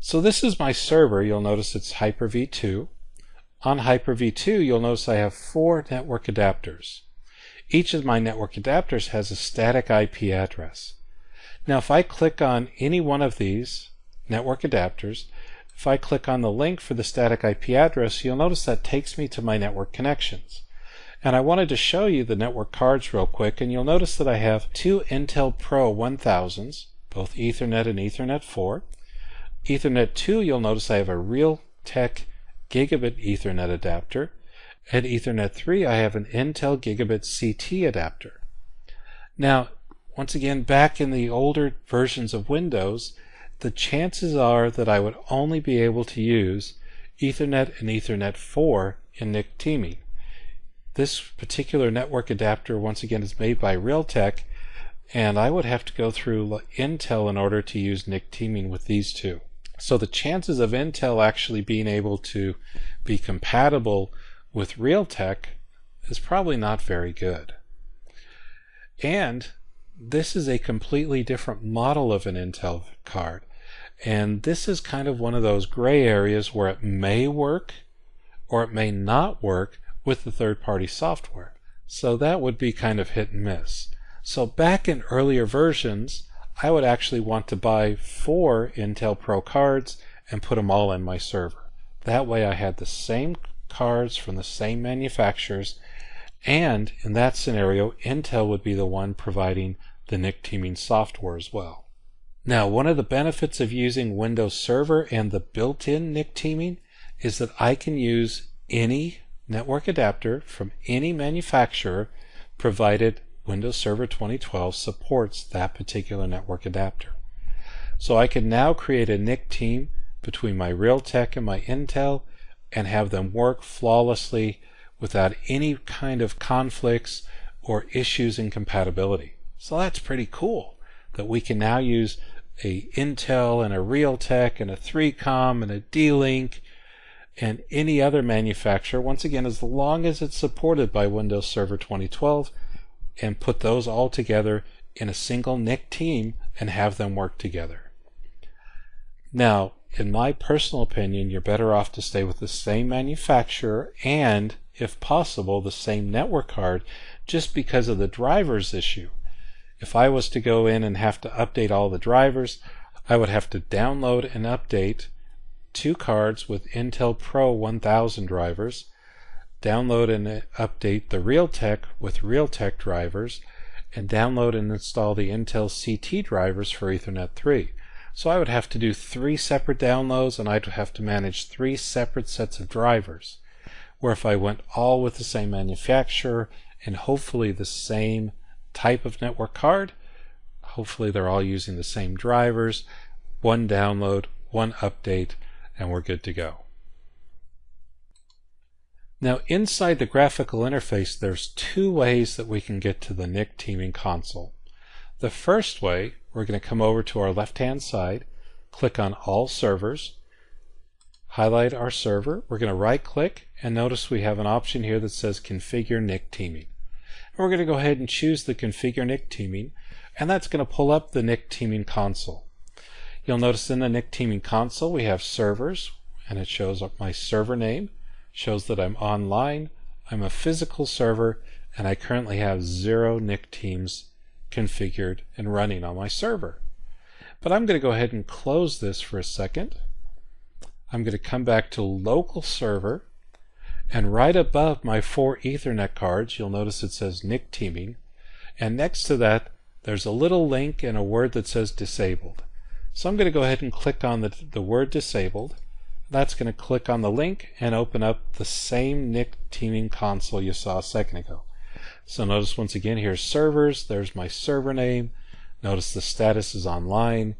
So this is my server. You'll notice it's Hyper-V 2. On Hyper-V 2, you'll notice I have 4 network adapters. Each of my network adapters has a static IP address. Now if I click on any one of these network adapters, if I click on the link for the static IP address, you'll notice that takes me to my network connections. And I wanted to show you the network cards real quick, and you'll notice that I have 2 Intel Pro 1000s, both Ethernet and Ethernet 4. Ethernet 2, you'll notice I have a Realtek Gigabit Ethernet adapter. At Ethernet 3, I have an Intel Gigabit CT adapter. Now, once again, back in the older versions of Windows, the chances are that I would only be able to use Ethernet and Ethernet 4 in NIC teaming. This particular network adapter, once again, is made by Realtek, and I would have to go through Intel in order to use NIC teaming with these two. So the chances of Intel actually being able to be compatible with Realtek is probably not very good. And this is a completely different model of an Intel card. And this is kind of one of those gray areas where it may work or it may not work with the third-party software. So that would be kind of hit and miss. So back in earlier versions, I would actually want to buy 4 Intel Pro cards and put them all in my server. That way I had the same cards from the same manufacturers, and in that scenario Intel would be the one providing the NIC teaming software as well. Now, one of the benefits of using Windows Server and the built-in NIC teaming is that I can use any network adapter from any manufacturer, provided Windows Server 2012 supports that particular network adapter. So I can now create a NIC team between my Realtek and my Intel and have them work flawlessly without any kind of conflicts or issues in compatibility. So that's pretty cool that we can now use a Intel and a Realtek and a 3Com and a D-Link and any other manufacturer, once again, as long as it's supported by Windows Server 2012, and put those all together in a single NIC team and have them work together. Now, in my personal opinion, you're better off to stay with the same manufacturer and, if possible, the same network card, just because of the drivers issue. If I was to go in and have to update all the drivers, I would have to download and update 2 cards with Intel Pro 1000 drivers, download and update the Realtek with Realtek drivers, and download and install the Intel CT drivers for Ethernet 3. So I would have to do 3 separate downloads, and I'd have to manage 3 separate sets of drivers. Where if I went all with the same manufacturer and hopefully the same type of network card, hopefully they're all using the same drivers, 1 download, 1 update, and we're good to go. Now, inside the graphical interface, there's 2 ways that we can get to the NIC teaming console. The first way, we're going to come over to our left-hand side, click on All Servers, highlight our server. We're going to right-click, and notice we have an option here that says Configure NIC Teaming. And we're going to go ahead and choose the Configure NIC Teaming, and that's going to pull up the NIC Teaming console. You'll notice in the NIC Teaming console we have servers, and it shows up my server name, shows that I'm online, I'm a physical server, and I currently have 0 NIC teams configured and running on my server. But I'm going to go ahead and close this for a second. I'm going to come back to local server, and right above my 4 Ethernet cards, you'll notice it says NIC teaming, and next to that there's a little link and a word that says disabled. So I'm going to go ahead and click on the word disabled. That's going to click on the link and open up the same NIC teaming console you saw a second ago. So notice once again, here's servers, there's my server name, notice the status is online,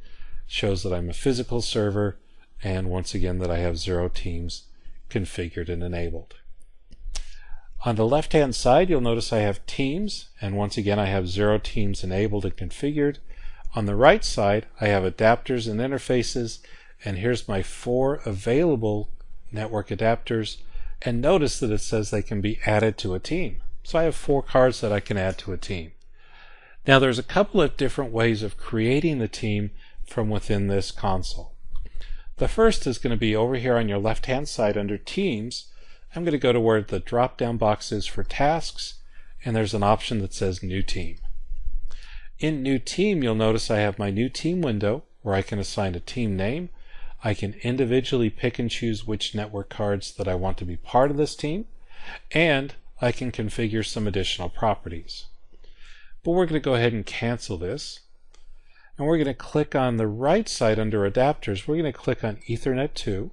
shows that I'm a physical server, and once again that I have 0 teams configured and enabled. On the left hand side, you'll notice I have teams, and once again I have 0 teams enabled and configured. On the right side, I have adapters and interfaces, and here's my 4 available network adapters, and notice that it says they can be added to a team. So I have 4 cards that I can add to a team. Now there's a couple of different ways of creating the team from within this console. The first is going to be over here on your left-hand side under Teams. I'm going to go to where the drop-down box is for Tasks, and there's an option that says New Team. In New Team, you'll notice I have my New Team window where I can assign a team name. I can individually pick and choose which network cards that I want to be part of this team, and I can configure some additional properties. But we're going to go ahead and cancel this, and we're going to click on the right side under Adapters. We're going to click on Ethernet 2,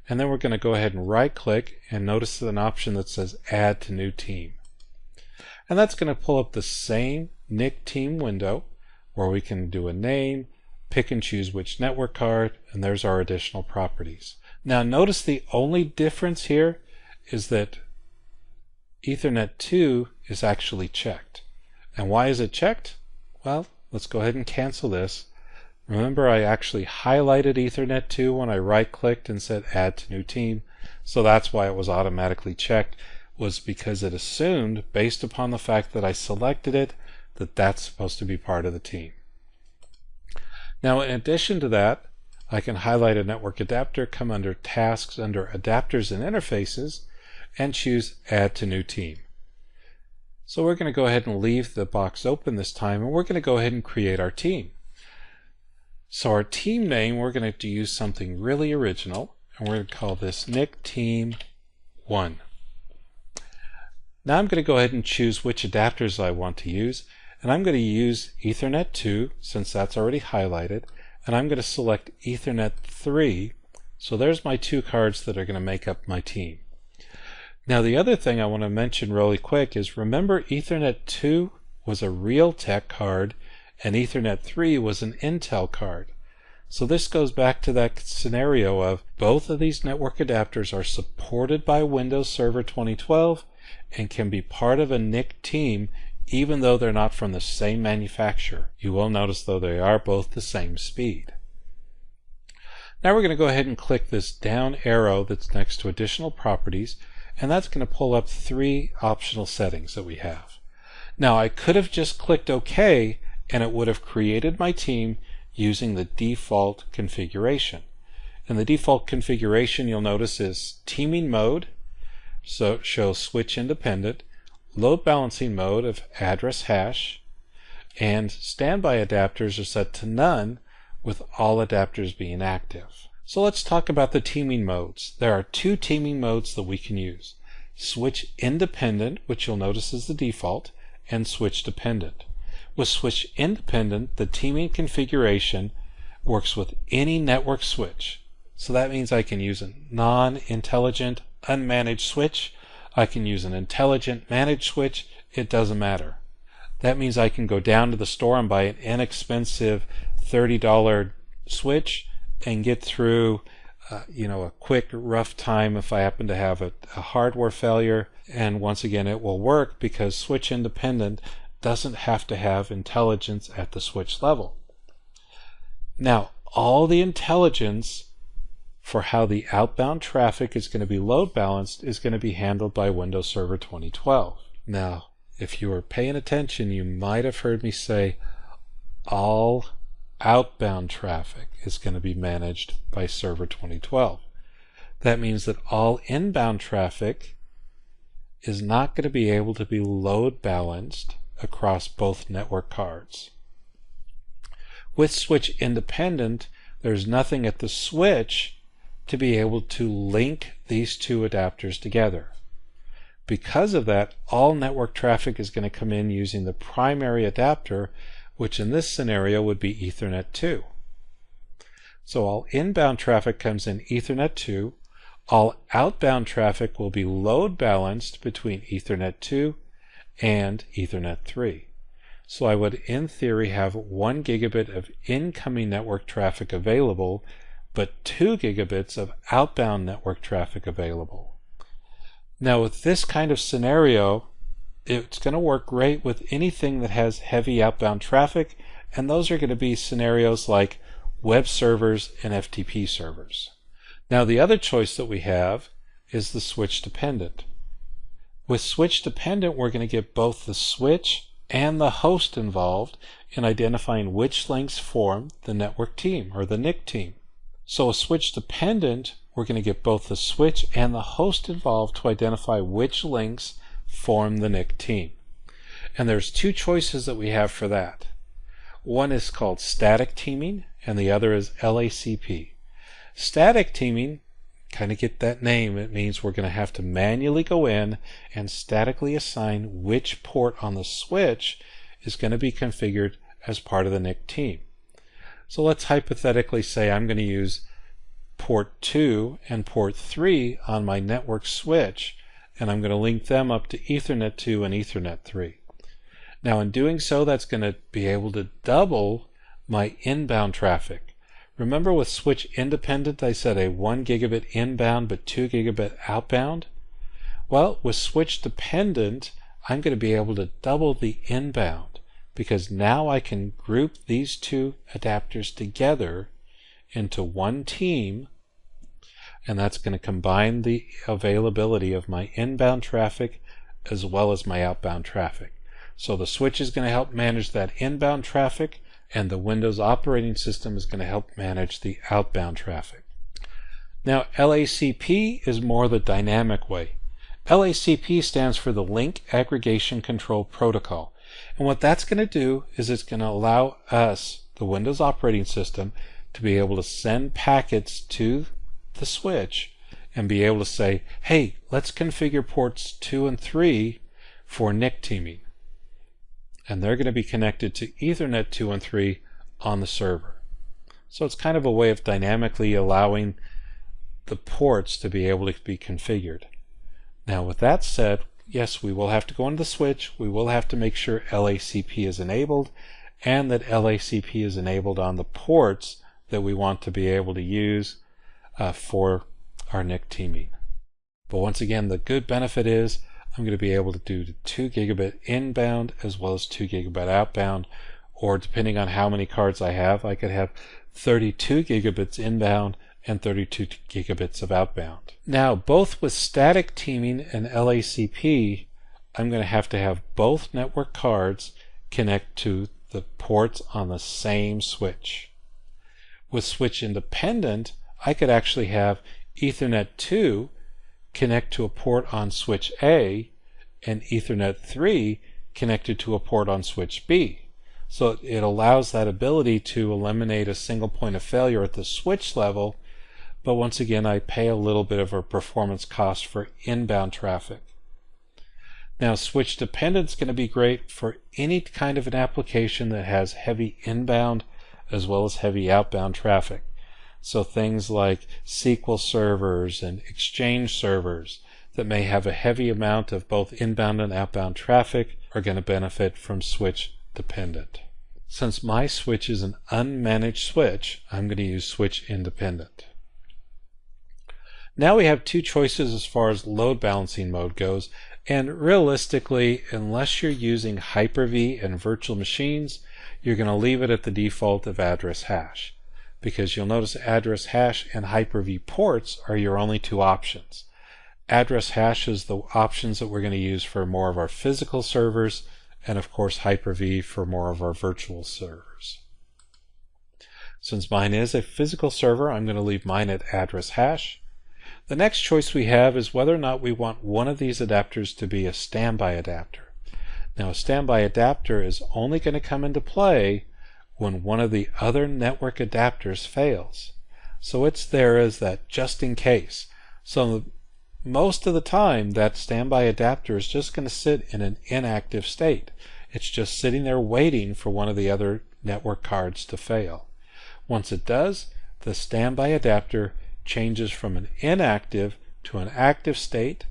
and then we're going to go ahead and right click and notice an option that says Add to New Team. And that's going to pull up the same NIC team window where we can do a name, pick and choose which network card, and there's our additional properties. Now notice the only difference here is that Ethernet 2 is actually checked. And why is it checked? Well, let's go ahead and cancel this. Remember, I actually highlighted Ethernet 2 when I right-clicked and said Add to New Team, so that's why it was automatically checked, was because it assumed, based upon the fact that I selected it, that that's supposed to be part of the team. Now, in addition to that, I can highlight a network adapter, come under Tasks, under Adapters and Interfaces, and choose Add to New Team. So we're going to go ahead and leave the box open this time, and we're going to go ahead and create our team. So our team name, we're going to use something really original, and we're going to call this NIC Team 1. Now I'm going to go ahead and choose which adapters I want to use, and I'm going to use Ethernet 2 since that's already highlighted, and I'm going to select Ethernet 3. So there's my two cards that are going to make up my team. Now the other thing I want to mention really quick is, remember, Ethernet 2 was a Realtek card and Ethernet 3 was an Intel card. So this goes back to that scenario of both of these network adapters are supported by Windows Server 2012 and can be part of a NIC team even though they're not from the same manufacturer. You will notice though they are both the same speed. Now we're going to go ahead and click this down arrow that's next to Additional Properties, and that's going to pull up 3 optional settings that we have. Now I could have just clicked OK and it would have created my team using the default configuration. And the default configuration, you'll notice, is teaming mode, so it shows switch independent, load balancing mode of address hash, and standby adapters are set to none with all adapters being active. So let's talk about the teaming modes. There are 2 teaming modes that we can use. Switch independent, which you'll notice is the default, and switch dependent. With switch independent, the teaming configuration works with any network switch. So that means I can use a non-intelligent unmanaged switch, I can use an intelligent managed switch, it doesn't matter. That means I can go down to the store and buy an inexpensive $30 switch and get through a quick rough time if I happen to have a hardware failure, and once again it will work because switch independent doesn't have to have intelligence at the switch level. Now all the intelligence for how the outbound traffic is going to be load balanced is going to be handled by Windows Server 2012. Now if you were paying attention, you might have heard me say all outbound traffic is going to be managed by Server 2012. That means that all inbound traffic is not going to be able to be load balanced across both network cards. With switch independent, there's nothing at the switch to be able to link these 2 adapters together. Because of that, all network traffic is going to come in using the primary adapter, which in this scenario would be Ethernet 2. So all inbound traffic comes in Ethernet 2, all outbound traffic will be load balanced between Ethernet 2 and Ethernet 3. So I would, in theory, have 1 gigabit of incoming network traffic available, but 2 gigabits of outbound network traffic available. Now with this kind of scenario, it's going to work great with anything that has heavy outbound traffic, and those are going to be scenarios like web servers and FTP servers. Now the other choice that we have is the switch dependent. With switch dependent, we're going to get both the switch and the host involved in identifying which links form the network team or the NIC team. So a switch dependent, we're going to get both the switch and the host involved to identify which links form the NIC team. And there's two choices that we have for that. One is called static teaming and the other is LACP. Static teaming, kind of get that name, it means we're going to have to manually go in and statically assign which port on the switch is going to be configured as part of the NIC team. So let's hypothetically say I'm going to use port 2 and port 3 on my network switch, and I'm going to link them up to Ethernet 2 and Ethernet 3. Now in doing so, that's going to be able to double my inbound traffic. Remember with switch independent I said a 1 gigabit inbound but 2 gigabit outbound? Well, with switch dependent I'm going to be able to double the inbound, because now I can group these two adapters together into one team, and that's going to combine the availability of my inbound traffic as well as my outbound traffic. So the switch is going to help manage that inbound traffic, and the Windows operating system is going to help manage the outbound traffic. Now LACP is more the dynamic way. LACP stands for the Link Aggregation Control Protocol. And what that's going to do is it's going to allow us, the Windows operating system, to be able to send packets to the switch and be able to say, hey, let's configure ports 2 and 3 for NIC teaming. And they're going to be connected to Ethernet 2 and 3 on the server. So it's kind of a way of dynamically allowing the ports to be able to be configured. Now with that said, yes, we will have to go into the switch, we will have to make sure LACP is enabled, and that LACP is enabled on the ports that we want to be able to use for our NIC teaming. But once again, the good benefit is I'm going to be able to do the 2 gigabit inbound as well as 2 gigabit outbound, or depending on how many cards I have, I could have 32 gigabits inbound and 32 gigabits of outbound. Now, both with static teaming and LACP, I'm going to have both network cards connect to the ports on the same switch. With switch independent, I could actually have Ethernet 2 connect to a port on switch A and Ethernet 3 connected to a port on switch B. So it allows that ability to eliminate a single point of failure at the switch level, but once again I pay a little bit of a performance cost for inbound traffic. Now switch dependent is going to be great for any kind of an application that has heavy inbound as well as heavy outbound traffic. So things like SQL servers and Exchange servers that may have a heavy amount of both inbound and outbound traffic are going to benefit from switch dependent. Since my switch is an unmanaged switch, I'm going to use switch independent. Now we have two choices as far as load balancing mode goes, and realistically, unless you're using Hyper-V and virtual machines, you're going to leave it at the default of address hash, because you'll notice address hash and Hyper-V ports are your only two options. Address hash is the options that we're going to use for more of our physical servers, and of course Hyper-V for more of our virtual servers. Since mine is a physical server, I'm going to leave mine at address hash. The next choice we have is whether or not we want one of these adapters to be a standby adapter. Now a standby adapter is only going to come into play when one of the other network adapters fails. So it's there as that just in case. So most of the time that standby adapter is just going to sit in an inactive state. It's just sitting there waiting for one of the other network cards to fail. Once it does, the standby adapter changes from an inactive to an active state,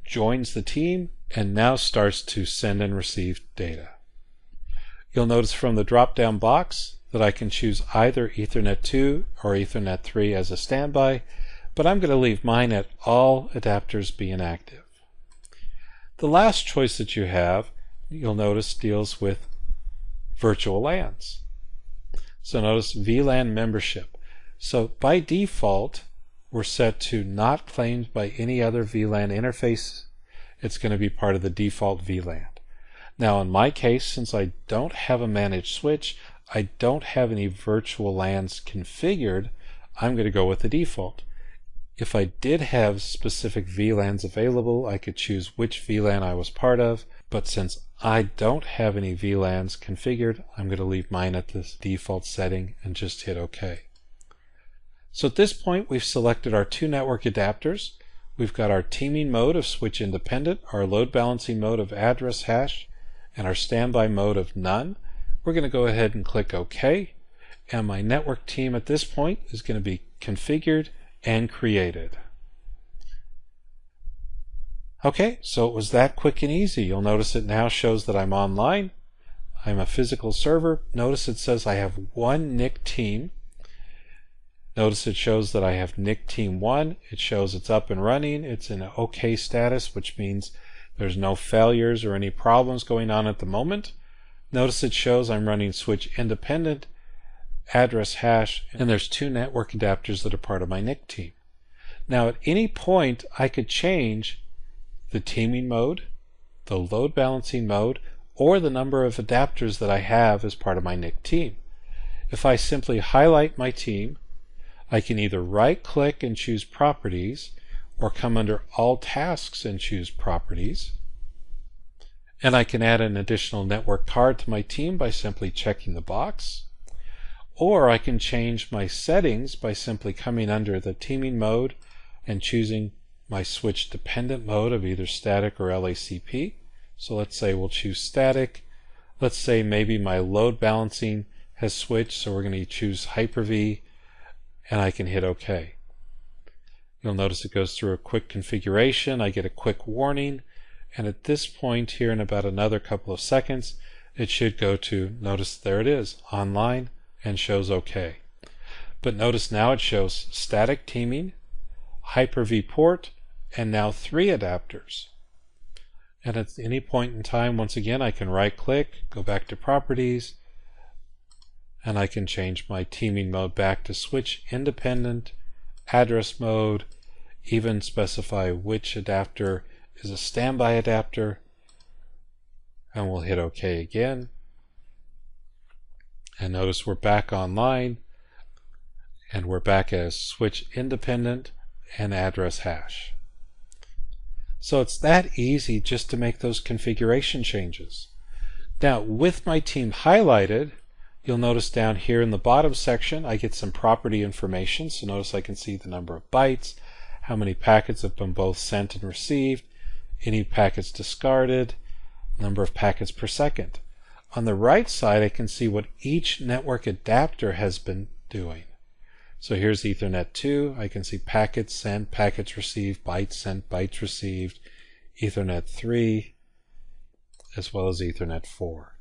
joins the team, and now starts to send and receive data. You'll notice from the drop-down box that I can choose either Ethernet 2 or Ethernet 3 as a standby, but I'm going to leave mine at all adapters being active. The last choice that you have, you'll notice, deals with virtual LANs. So notice VLAN membership. So by default, we're set to not claimed by any other VLAN interface. It's going to be part of the default VLAN. Now in my case, since I don't have a managed switch, I don't have any virtual LANs configured, I'm going to go with the default. If I did have specific VLANs available, I could choose which VLAN I was part of, but since I don't have any VLANs configured, I'm going to leave mine at this default setting and just hit OK. So at this point, we've selected our two network adapters. We've got our teaming mode of switch independent, our load balancing mode of address hash, and our standby mode of none. We're going to go ahead and click OK, and my network team at this point is going to be configured and created. Okay, so it was that quick and easy. You'll notice it now shows that I'm online. I'm a physical server. Notice it says I have one NIC team. Notice it shows that I have NIC team 1. It shows it's up and running. It's in OK status, which means there's no failures or any problems going on at the moment. Notice it shows I'm running switch independent, address hash, and there's two network adapters that are part of my NIC team. Now at any point I could change the teaming mode, the load balancing mode, or the number of adapters that I have as part of my NIC team. If I simply highlight my team, I can either right click and choose properties, or come under all tasks and choose properties. And I can add an additional network card to my team by simply checking the box. Or I can change my settings by simply coming under the teaming mode and choosing my switch dependent mode of either static or LACP. So let's say we'll choose static. Let's say maybe my load balancing has switched, so we're going to choose Hyper-V, and I can hit OK. You'll notice it goes through a quick configuration. I get a quick warning, and at this point here in about another couple of seconds, it should go to, notice there it is, online, and shows OK. But notice now it shows static teaming, Hyper-V port, and now 3 adapters. And at any point in time, once again, I can right click, go back to properties, and I can change my teaming mode back to switch independent, address mode, even specify which adapter is a standby adapter, and we'll hit OK again. And notice we're back online, and we're back as switch independent and address hash. So it's that easy just to make those configuration changes. Now with my team highlighted, you'll notice down here in the bottom section I get some property information. So notice I can see the number of bytes, how many packets have been both sent and received, any packets discarded, number of packets per second. On the right side I can see what each network adapter has been doing. So here's Ethernet 2. I can see packets sent, packets received, bytes sent, bytes received, Ethernet 3, as well as Ethernet 4.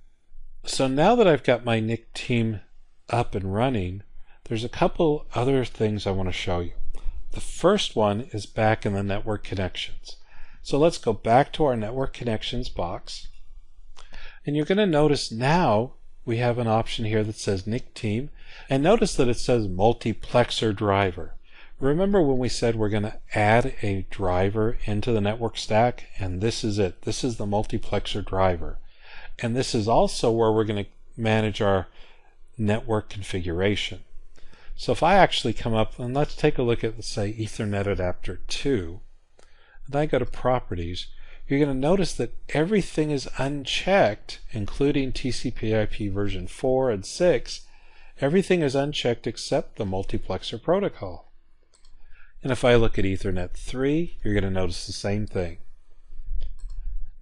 So now that I've got my NIC team up and running, there's a couple other things I want to show you. The first one is back in the network connections. So let's go back to our network connections box. And you're going to notice now we have an option here that says NIC team, and notice that it says multiplexer driver. Remember when we said we're going to add a driver into the network stack, and this is it. This is the multiplexer driver. And this is also where we're going to manage our network configuration. So if I actually come up and let's take a look at, let's say, Ethernet adapter 2, and I go to properties, you're going to notice that everything is unchecked, including TCP/IP version 4 and 6. Everything is unchecked except the multiplexer protocol. And if I look at Ethernet 3, you're going to notice the same thing.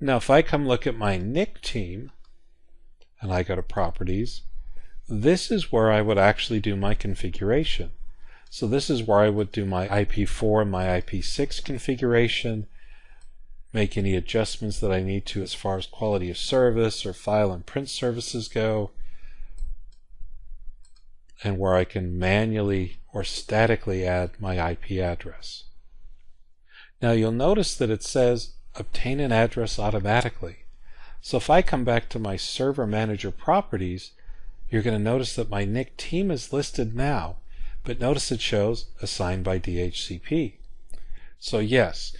Now if I come look at my NIC team, and I go to properties, this is where I would actually do my configuration. So this is where I would do my IP4 and my IP6 configuration, make any adjustments that I need to as far as quality of service or file and print services go, and where I can manually or statically add my IP address. Now you'll notice that it says obtain an address automatically. So if I come back to my server manager properties, you're going to notice that my NIC team is listed now, but notice it shows assigned by DHCP. So yes,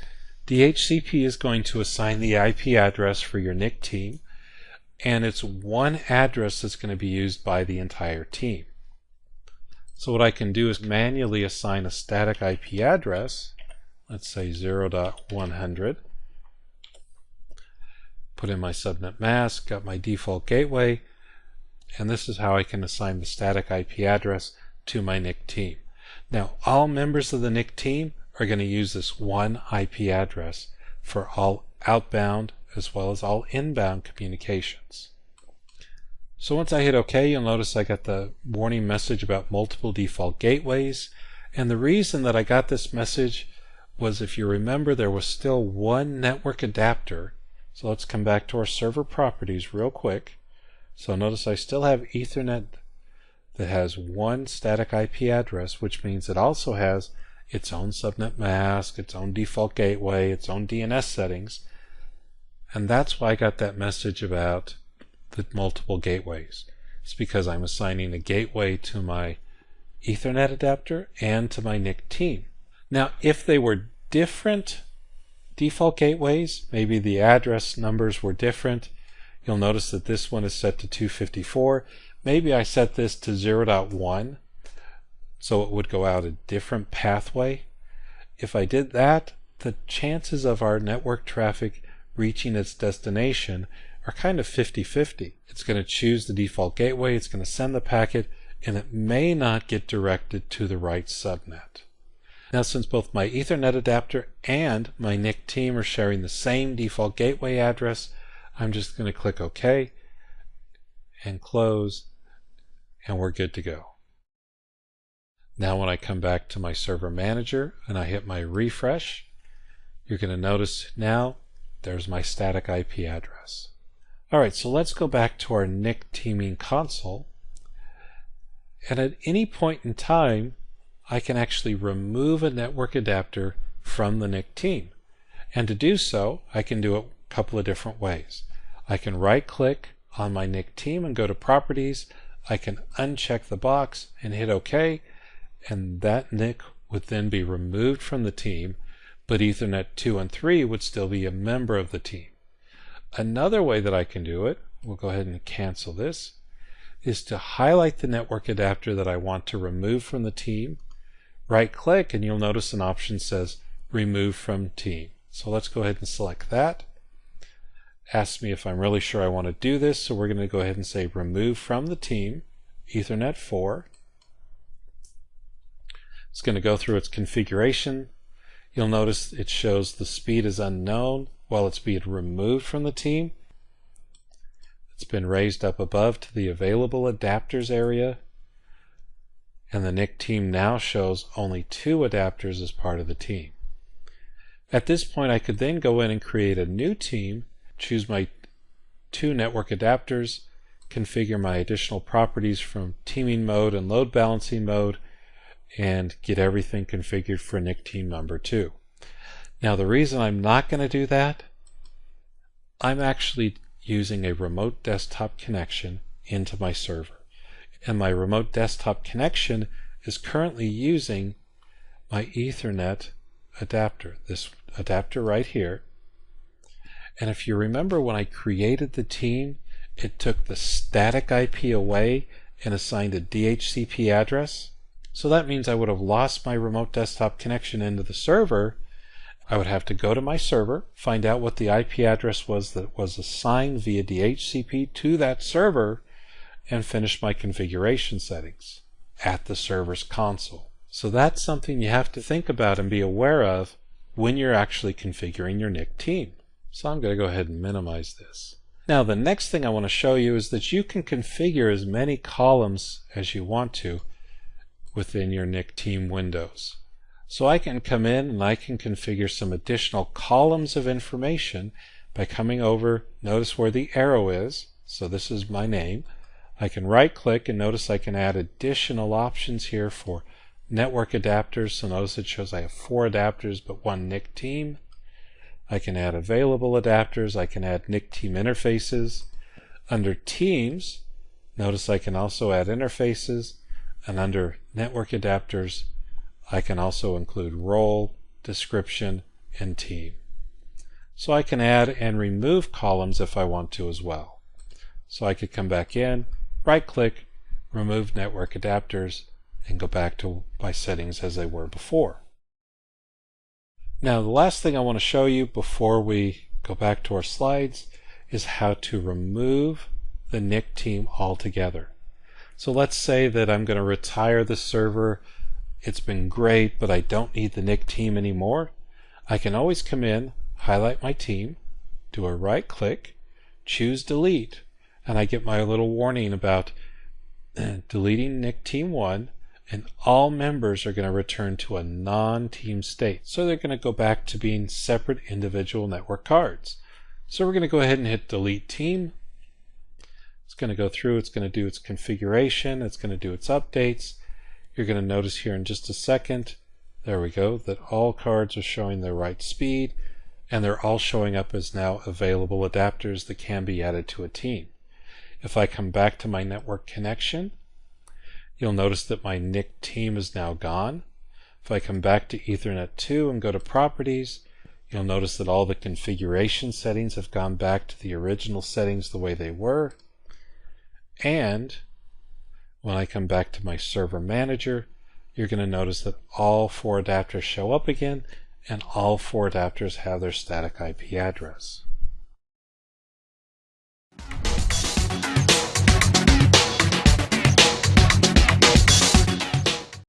DHCP is going to assign the IP address for your NIC team, and it's one address that's going to be used by the entire team. So what I can do is manually assign a static IP address, let's say 0.100, put in my subnet mask, got my default gateway, and this is how I can assign the static IP address to my NIC team. Now, all members of the NIC team are going to use this one IP address for all outbound as well as all inbound communications. So once I hit OK, you'll notice I got the warning message about multiple default gateways. And the reason that I got this message was, if you remember, there was still one network adapter. So let's come back to our server properties real quick. So notice I still have Ethernet that has one static IP address, which means it also has its own subnet mask, its own default gateway, its own DNS settings. And that's why I got that message about the multiple gateways. It's because I'm assigning a gateway to my Ethernet adapter and to my NIC team. Now, if they were different default gateways, maybe the address numbers were different, you'll notice that this one is set to 254. Maybe I set this to 0.1, so it would go out a different pathway. If I did that, the chances of our network traffic reaching its destination are kind of 50-50. It's going to choose the default gateway, it's going to send the packet, and it may not get directed to the right subnet. Now, since both my Ethernet adapter and my NIC team are sharing the same default gateway address, I'm just going to click OK and close, and we're good to go. Now when I come back to my server manager and I hit my refresh, you're going to notice now there's my static IP address. Alright, so let's go back to our NIC teaming console, and at any point in time I can actually remove a network adapter from the NIC team. And to do so, I can do it a couple of different ways. I can right click on my NIC team and go to Properties. I can uncheck the box and hit OK, and that NIC would then be removed from the team, but Ethernet 2 and 3 would still be a member of the team. Another way that I can do it, we'll go ahead and cancel this, is to highlight the network adapter that I want to remove from the team, right click, and you'll notice an option says Remove from Team. So let's go ahead and select that. Asks me if I'm really sure I want to do this, so we're going to go ahead and say Remove from the team, Ethernet 4. It's going to go through its configuration. You'll notice it shows the speed is unknown while it's being removed from the team. It's been raised up above to the available adapters area, and the NIC team now shows only 2 adapters as part of the team. At this point, I could then go in and create a new team, choose my 2 network adapters, configure my additional properties from teaming mode and load balancing mode, and get everything configured for NIC team number 2. Now, the reason I'm not going to do that, I'm actually using a remote desktop connection into my server. And my remote desktop connection is currently using my Ethernet adapter, this adapter right here. And if you remember, when I created the team, it took the static IP away and assigned a DHCP address. So that means I would have lost my remote desktop connection into the server. I would have to go to my server, find out what the IP address was that was assigned via DHCP to that server, and finish my configuration settings at the server's console. So that's something you have to think about and be aware of when you're actually configuring your NIC team. So I'm going to go ahead and minimize this. Now, the next thing I want to show you is that you can configure as many columns as you want to within your NIC team windows. So I can come in and I can configure some additional columns of information by coming over, notice where the arrow is, so this is my name. I can right click and notice I can add additional options here for network adapters. So notice it shows I have 4 adapters but 1 NIC team. I can add available adapters. I can add NIC team interfaces. Under teams, notice I can also add interfaces, and under network adapters I can also include role, description, and team. So I can add and remove columns if I want to as well. So I could come back in, right click, remove network adapters, and go back to my settings as they were before. Now the last thing I want to show you before we go back to our slides is how to remove the NIC team altogether. So let's say that I'm going to retire the server. It's been great, but I don't need the NIC team anymore. I can always come in, highlight my team, do a right click, choose delete, and I get my little warning about deleting NIC team 1, and all members are going to return to a non-team state. So they're going to go back to being separate individual network cards. So we're going to go ahead and hit delete team. It's going to go through, it's going to do its configuration, it's going to do its updates. You're going to notice here in just a second, there we go, that all cards are showing their right speed, and they're all showing up as now available adapters that can be added to a team. If I come back to my network connection, you'll notice that my NIC team is now gone. If I come back to Ethernet 2 and go to properties, you'll notice that all the configuration settings have gone back to the original settings the way they were. And when I come back to my server manager, you're going to notice that all 4 adapters show up again, and all 4 adapters have their static IP address.